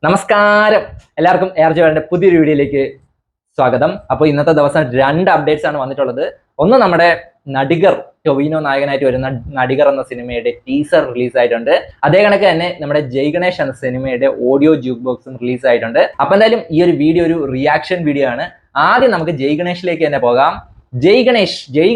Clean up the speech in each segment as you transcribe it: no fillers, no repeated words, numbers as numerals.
നമസ്കാരം എല്ലാവർക്കും എയർജോയുടെ പുതിയൊരു വീഡിയോയിലേക്ക് സ്വാഗതം. അപ്പോൾ ഇന്നത്തെ ദിവസം 2 അപ്ഡേറ്റ്സ് ആണ് വന്നിട്ടുള്ളത്. ഒന്ന് നമ്മുടെ നടിഗർ ടൊവിനോ നായകനായിട്ട് വരുന്ന നടിഗർ എന്ന സിനിമയുടെ ടീസർ റിലീസ് ആയിട്ടുണ്ട്. അതേ കണക്ക് തന്നെ നമ്മുടെ ജയ് ഗണേഷ് എന്ന സിനിമയുടെ ഓഡിയോ ജൂക്ക് ബോക്സും റിലീസ് ആയിട്ടുണ്ട്. അപ്പൊ എന്തായാലും ഈ ഒരു വീഡിയോ ഒരു റിയാക്ഷൻ വീഡിയോ ആണ്. ആദ്യം നമുക്ക് ജയ് ഗണേഷിലേക്ക് തന്നെ പോകാം. ജയ്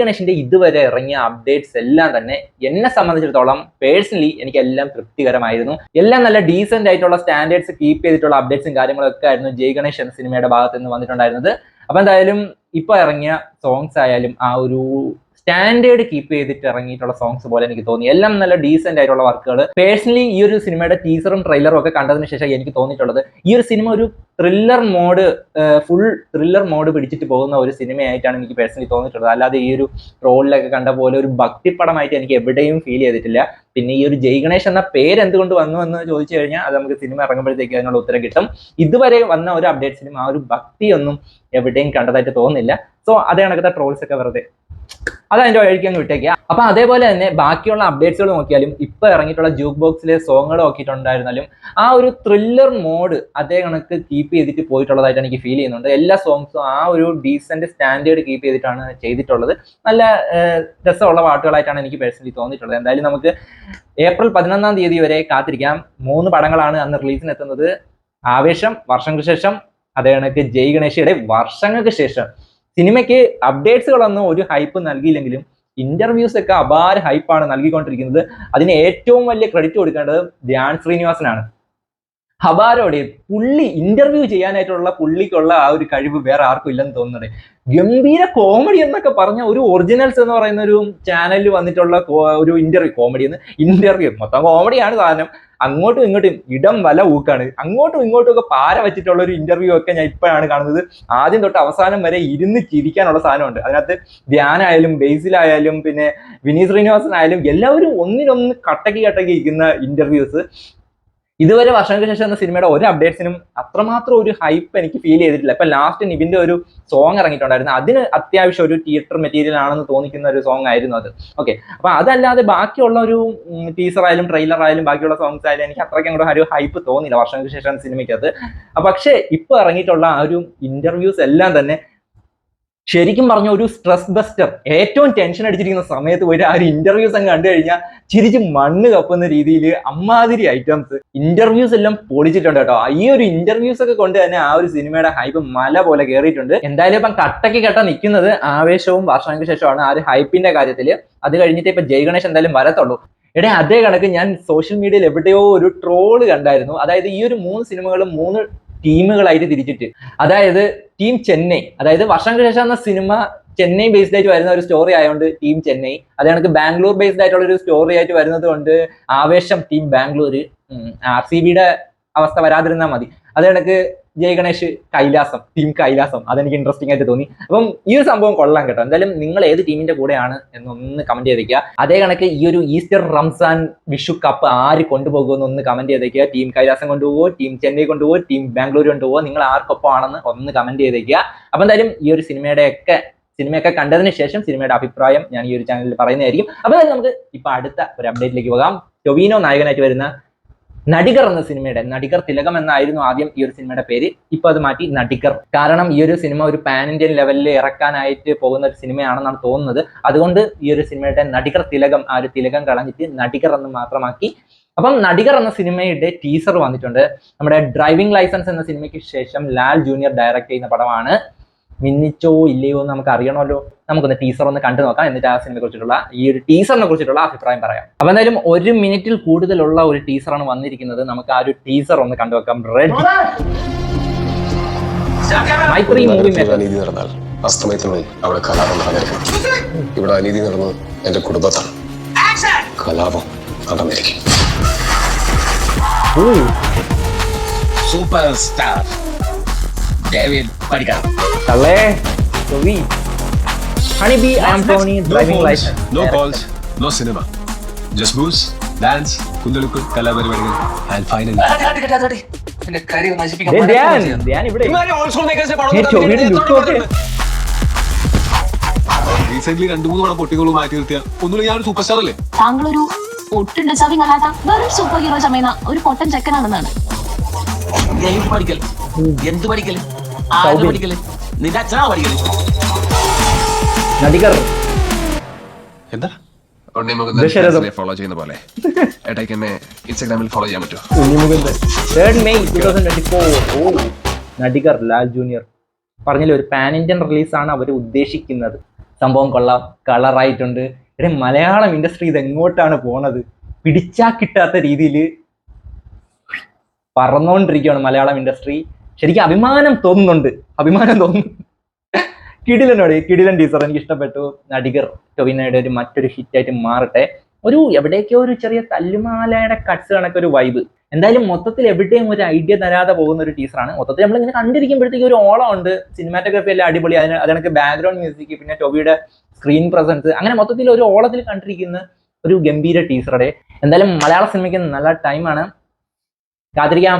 ഗണേഷിന്റെ ഇതുവരെ ഇറങ്ങിയ അപ്ഡേറ്റ്സ് എല്ലാം തന്നെ എന്നെ സംബന്ധിച്ചിടത്തോളം പേഴ്സണലി എനിക്ക് എല്ലാം തൃപ്തികരമായിരുന്നു. എല്ലാം നല്ല ഡീസെന്റ് ആയിട്ടുള്ള സ്റ്റാൻഡേർഡ്സ് കീപ്പ് ചെയ്തിട്ടുള്ള അപ്ഡേറ്റ്സും കാര്യങ്ങളൊക്കെ ആയിരുന്നു ജയ് ഗണേഷ് എന്ന സിനിമയുടെ ഭാഗത്ത് നിന്ന് വന്നിട്ടുണ്ടായിരുന്നത്. അപ്പൊ എന്തായാലും ഇപ്പൊ ഇറങ്ങിയ സോങ്സ് ആയാലും ആ ഒരു സ്റ്റാൻഡേർഡ് കീപ്പ് ചെയ്തിട്ട് ഇറങ്ങിയിട്ടുള്ള സോങ്സ് പോലെ എനിക്ക് തോന്നി. എല്ലാം നല്ല ഡീസെന്റ് ആയിട്ടുള്ള വർക്കുകൾ. പേഴ്സണലി ഈ ഒരു സിനിമയുടെ ടീസറും ട്രെയിലറും ഒക്കെ കണ്ടതിന് ശേഷം എനിക്ക് തോന്നിയിട്ടുള്ളത് ഈ ഒരു സിനിമ ഒരു thriller mode full thriller mode പിടിച്ചിട്ട് പോകുന്ന ഒരു സിനിമയായിട്ടാണ് എനിക്ക് പേഴ്സണലി തോന്നിയിട്ടുള്ളത്. അല്ലാതെ ഈ ഒരു റോളിലൊക്കെ കണ്ട പോലെ ഒരു ഭക്തിപ്പടമായിട്ട് എനിക്ക് എവിടെയും ഫീൽ ചെയ്തിട്ടില്ല. പിന്നെ ഈ ഒരു ജയ് ഗണേഷ് എന്ന പേര് എന്തുകൊണ്ട് വന്നു എന്ന് ചോദിച്ചു കഴിഞ്ഞാൽ അത് നമുക്ക് സിനിമ ഇറങ്ങുമ്പോഴത്തേക്ക് അതിനുള്ള ഉത്തരം കിട്ടും. ഇതുവരെ വന്ന ഒരു അപ്ഡേറ്റ്സിനും ആ ഒരു ഭക്തിയൊന്നും എവിടെയും കണ്ടതായിട്ട് തോന്നുന്നില്ല. സോ അതേ കണക്കത്തെ ട്രോൾസ് ഒക്കെ വെറുതെ അത് അതിന്റെ വഴിക്ക് അങ്ങ് വിട്ടേക്കുക. അപ്പൊ അതേപോലെ തന്നെ ബാക്കിയുള്ള അപ്ഡേറ്റ്സുകൾ നോക്കിയാലും ഇപ്പൊ ഇറങ്ങിയിട്ടുള്ള ജൂക്ക് ബോക്സിലെ സോങ്ങുകൾ നോക്കിയിട്ടുണ്ടായിരുന്നാലും ആ ഒരു ത്രില്ലർ മോഡ് അതേ കണക്ക് കീപ്പ് ചെയ്തിട്ട് പോയിട്ടുള്ളതായിട്ട് എനിക്ക് ഫീൽ ചെയ്യുന്നുണ്ട്. എല്ലാ സോങ്സും ആ ഒരു ഡീസന്റ് സ്റ്റാൻഡേർഡ് കീപ്പ് ചെയ്തിട്ടാണ് ചെയ്തിട്ടുള്ളത്. നല്ല രസമുള്ള പാട്ടുകളായിട്ടാണ് എനിക്ക് പേഴ്സണലി തോന്നിയിട്ടുള്ളത്. എന്തായാലും നമുക്ക് ഏപ്രിൽ 11-ാം തീയതി വരെ കാത്തിരിക്കാം. 3 പടങ്ങളാണ് അന്ന് റിലീസിന് എത്തുന്നത്. ആവേശം, വർഷങ്ങൾക്ക് ശേഷം, അതേ കണക്ക് ജയ് ഗണേഷയുടെ വർഷങ്ങൾക്ക് ശേഷം. സിനിമയ്ക്ക് അപ്ഡേറ്റ്സുകളൊന്നും ഒരു ഹൈപ്പ് നൽകിയില്ലെങ്കിലും ഇന്റർവ്യൂസ് ഒക്കെ അപാര ഹൈപ്പാണ് നൽകിക്കൊണ്ടിരിക്കുന്നത്. അതിന് ഏറ്റവും വലിയ ക്രെഡിറ്റ് കൊടുക്കേണ്ടത് ധ്യാൻ ശ്രീനിവാസനാണ്. ഹബാരോടെ പുള്ളി ഇന്റർവ്യൂ ചെയ്യാനായിട്ടുള്ള പുള്ളിക്കുള്ള ആ ഒരു കഴിവ് വേറെ ആർക്കും ഇല്ലെന്ന് തോന്നുന്നത്. ഗംഭീര കോമഡി എന്നൊക്കെ പറഞ്ഞ ഒരു ഒറിജിനൽസ് എന്ന് പറയുന്ന ഒരു ചാനലിൽ വന്നിട്ടുള്ള ഒരു ഇന്റർവ്യൂ മൊത്തം കോമഡിയാണ് സാധനം. അങ്ങോട്ടും ഇങ്ങോട്ടും ഇടം വല ഊക്കാണ്. അങ്ങോട്ടും ഇങ്ങോട്ടും ഒക്കെ പാര വെച്ചിട്ടുള്ള ഒരു ഇന്റർവ്യൂ ഒക്കെ ഞാൻ ഇപ്പോഴാണ് കാണുന്നത്. ആദ്യം തൊട്ട് അവസാനം വരെ ഇരുന്ന് ചിരിക്കാനുള്ള സാധനമുണ്ട് അതിനകത്ത്. ധ്യാനായാലും ബേസിലായാലും പിന്നെ വിനീത് ശ്രീനിവാസനായാലും എല്ലാവരും ഒന്നിനൊന്ന് കട്ടക്കി ഇരിക്കുന്ന ഇന്റർവ്യൂസ്. ഇതുവരെ വർഷങ്ങൾക്ക് ശേഷം എന്ന സിനിമയുടെ ഒരു അപ്ഡേറ്റ്സിനും അത്രമാത്രം ഒരു ഹൈപ്പ് എനിക്ക് ഫീൽ ചെയ്തിട്ടില്ല. ഇപ്പൊ ലാസ്റ്റ് നിവിന്റെ ഒരു സോങ് ഇറങ്ങിയിട്ടുണ്ടായിരുന്നു. അതിന് അത്യാവശ്യം ഒരു തിയേറ്റർ മെറ്റീരിയൽ ആണെന്ന് തോന്നിക്കുന്ന ഒരു സോങ് ആയിരുന്നു അത്. ഓക്കെ, അപ്പൊ അതല്ലാതെ ബാക്കിയുള്ള ഒരു ടീസർ ആയാലും ട്രെയിലർ ആയാലും ബാക്കിയുള്ള സോങ്സ് ആയാലും എനിക്ക് അത്രയ്ക്കും കൂടെ ഒരു ഹൈപ്പ് തോന്നിയില്ല വർഷങ്ങൾക്ക് ശേഷം സിനിമയ്ക്കകത്ത്. പക്ഷേ ഇപ്പൊ ഇറങ്ങിയിട്ടുള്ള ആ ഒരു ഇന്റർവ്യൂസ് എല്ലാം തന്നെ ശരിക്കും പറഞ്ഞ ഒരു സ്ട്രെസ് ബസ്റ്റർ. ഏറ്റവും ടെൻഷൻ അടിച്ചിരിക്കുന്ന സമയത്ത് പോയിട്ട് ആ ഒരു ഇന്റർവ്യൂസ് അങ്ങ് കണ്ടു കഴിഞ്ഞാൽ ചിരിച്ച് മണ്ണ് കപ്പുന്ന രീതിയിൽ അമ്മാതിരി ഐറ്റംസ് ഇന്റർവ്യൂസ് എല്ലാം പൊളിച്ചിട്ടുണ്ട് കേട്ടോ. ഈ ഒരു ഇന്റർവ്യൂസ് ഒക്കെ കൊണ്ട് തന്നെ ആ ഒരു സിനിമയുടെ ഹൈപ്പ് മല പോലെ കയറിയിട്ടുണ്ട്. എന്തായാലും ഇപ്പം കട്ടക്ക് കട്ട നിൽക്കുന്നത് ആവേശവും വർഷങ്ങൾക്ക് ശേഷമാണ് ആ ഒരു ഹൈപ്പിന്റെ കാര്യത്തിൽ. അത് കഴിഞ്ഞിട്ട് ഇപ്പൊ ജയ് ഗണേഷ് എന്തായാലും വരത്തുള്ളൂ. അതേ കണക്ക് ഞാൻ സോഷ്യൽ മീഡിയയിൽ എവിടെയോ ഒരു ട്രോള് കണ്ടായിരുന്നു. അതായത് ഈ ഒരു 3 സിനിമകളും 3 ടീമുകളായിട്ട് തിരിച്ചിട്ട്, അതായത് ടീം ചെന്നൈ, അതായത് വർഷങ്ങൾക്ക് ശേഷം എന്ന സിനിമ ചെന്നൈ ബേസ്ഡ് ആയിട്ട് വരുന്ന ഒരു സ്റ്റോറി ആയതുകൊണ്ട് ടീം ചെന്നൈ, അതേ കണക്ക് ബാംഗ്ലൂർ ബേസ്ഡ് ആയിട്ടുള്ള ഒരു സ്റ്റോറി ആയിട്ട് വരുന്നത് കൊണ്ട് ആവേശം ടീം ബാംഗ്ലൂർ, RCBയുടെ അവസ്ഥ വരാതിരുന്നാൽ മതി. അതേ കണക്ക് ജയ് ഗണേഷ് കൈലാസം, ടീം കൈലാസം. അതെനിക്ക് ഇൻട്രസ്റ്റിംഗ് ആയിട്ട് തോന്നി. അപ്പം ഈ ഒരു സംഭവം കൊള്ളാം കേട്ടോ. എന്തായാലും നിങ്ങൾ ഏത് ടീമിന്റെ കൂടെയാണ് എന്നൊന്ന് കമന്റ് ചെയ്തേക്കുക. അതേ കണക്ക് ഈ ഒരു ഈസ്റ്റർ, റംസാൻ, വിഷു കപ്പ് ആര് കൊണ്ടുപോകുമെന്നൊന്ന് കമന്റ് ചെയ്തേക്കുക. ടീം കൈലാസം കൊണ്ടുപോകുമോ, ടീം ചെന്നൈ കൊണ്ടുപോകുമോ, ടീം ബാംഗ്ലൂർ കൊണ്ടുപോകുമോ, നിങ്ങൾ ആർക്കൊപ്പമാണെന്ന് ഒന്ന് കമന്റ് ചെയ്തേക്കുക. അപ്പൊ എന്തായാലും ഈ ഒരു സിനിമയൊക്കെ കണ്ടതിന് ശേഷം സിനിമയുടെ അഭിപ്രായം ഞാൻ ഈ ഒരു ചാനലിൽ പറയുന്നതായിരിക്കും. അപ്പൊ നമുക്ക് ഇപ്പൊ അടുത്ത ഒരു അപ്ഡേറ്റിലേക്ക് പോകാം. ടൊവിനോ നായകനായിട്ട് വരുന്ന നടിഗർ എന്ന സിനിമയുടെ, നടിഗർ തിലകം എന്നായിരുന്നു ആദ്യം ഈ ഒരു സിനിമയുടെ പേര്. ഇപ്പൊ അത് മാറ്റി നടിഗർ. കാരണം ഈ ഒരു സിനിമ ഒരു പാൻ ഇന്ത്യൻ ലെവലിൽ ഇറക്കാനായിട്ട് പോകുന്ന ഒരു സിനിമയാണെന്നാണ് തോന്നുന്നത്. അതുകൊണ്ട് ഈ ഒരു സിനിമയുടെ നടിഗർ തിലകം, ആ ഒരു തിലകം കളഞ്ഞിട്ട് നടിഗർ എന്ന് മാത്രമാക്കി. അപ്പം നടിഗർ എന്ന സിനിമയുടെ ടീസർ വന്നിട്ടുണ്ട്. നമ്മുടെ ഡ്രൈവിംഗ് ലൈസൻസ് എന്ന സിനിമയ്ക്ക് ശേഷം ലാൽ ജൂനിയർ ഡയറക്ട് ചെയ്യുന്ന പടമാണ്. മിന്നിച്ചോ ഇല്ലയോ എന്ന് നമുക്ക് അറിയണമല്ലോ. നമുക്കൊന്ന് ടീസർ ഒന്ന് കണ്ടു നോക്കാം. എന്നിട്ട് ആ സിനിമയെ കുറിച്ചിട്ടുള്ള ഈ ഒരു ടീസറിനെ കുറിച്ചിട്ടുള്ള അഭിപ്രായം പറയാം. അപ്പൊ എന്തായാലും 1 മിനിറ്റിൽ കൂടുതലുള്ള ഒരു ടീസറാണ് വന്നിരിക്കുന്നത്. നമുക്ക് ആ ഒരു ടീസർ ഒന്ന് കണ്ടു നോക്കാം. മൈത്രി മൂവി അനീതി നടന്നാൽ അസ്തമയത്തിനുള്ളിൽ അവിടെ കലാപം നടന്നിരിക്കണം. ഇവിടെ അനീതി നടന്നത് എന്റെ കുടുംബത്താണ്. കലാപം നടന്നിരിക്കും. Super star David Padikkal. Honeybee, I am Tony, driving license. No calls, no cinema. Just booze, dance, kundaluku, കലാപരിപാടികൾ and finally. എന്റെ കരിയർ നശിപ്പിക്കാൻ റീസെന്റ് 2-3 പടം പൊട്ടികളും മാറ്റി നിർത്തിയ ഒന്നുമില്ല. ഞാനൊരു സൂപ്പർ സ്റ്റാർ അല്ലേ? താങ്കളൊരു ഒട്ടും ഡിസേർവിംഗ് അല്ലാത്ത വേറൊരു സൂപ്പർ ഹീറോ ചമയുന്ന ഒരു പൊട്ടൻ ചെക്കനാണെന്നാണ്. ഗെയിം പഠിക്കൽ എന്ത് പഠിക്കൽ ആര് പഠിക്കൽ നിന്റെ അച്ഛനാ പഠിക്കൽ നടികർ എന്താ ദശരഥം. ഫോളോ ചെയ്യുന്ന പോലെ ഏട്ടായിക്ക് എന്നെ ഇൻസ്റ്റാഗ്രാമിൽ ഫോളോ ചെയ്യാൻ പറ്റുമോ? 3 May 2024. ഓ നടികർ ലാൽ ജൂനിയർ പറഞ്ഞില്ലേ, ഒരു പാൻ ഇന്ത്യൻ റിലീസാണ് അവർ ഉദ്ദേശിക്കുന്നത്. സംഭവം കൊള്ളാം, കളറായിട്ടുണ്ട്. ഇവിടെ മലയാളം ഇൻഡസ്ട്രി ഇത് എങ്ങോട്ടാണ് പോണത്? പിടിച്ചാ കിട്ടാത്ത രീതിയിൽ പറന്നുകൊണ്ടിരിക്കുകയാണ് മലയാളം ഇൻഡസ്ട്രി. ശരിക്കും അഭിമാനം തോന്നുന്നുണ്ട്. കിടിലൻ ടീസർ എനിക്ക് ഇഷ്ടപ്പെട്ടു. നടികർ ടൊവിനോയുടെ ഒരു മറ്റൊരു ഹിറ്റായിട്ട് മാറട്ടെ. എവിടേക്കോ ഒരു ചെറിയ തല്ലുമാലയുടെ കട്ട്സ് കണക്ക് ഒരു വൈബ്. എന്തായാലും മൊത്തത്തിൽ എവിടെയും ഒരു ഐഡിയ തരാതെ പോകുന്ന ഒരു ടീച്ചറാണ്. മൊത്തത്തിൽ നമ്മളിങ്ങനെ കണ്ടിരിക്കുമ്പോഴത്തേക്ക് ഒരു ഓളം ഉണ്ട്. സിനിമാറ്റോഗ്രാഫി എല്ലാം അടിപൊളി, അതിനൊക്കെ ബാക്ക്ഗ്രൗണ്ട് മ്യൂസിക്, പിന്നെ ടൊവിയുടെ സ്ക്രീൻ പ്രസൻസ്, അങ്ങനെ മൊത്തത്തിൽ ഒരു ഓളത്തിൽ കണ്ടിരിക്കുന്ന ഒരു ഗംഭീര ടീച്ചറുടെ. എന്തായാലും മലയാള സിനിമയ്ക്ക് നല്ല ടൈമാണ്. കാത്തിരിക്കാം.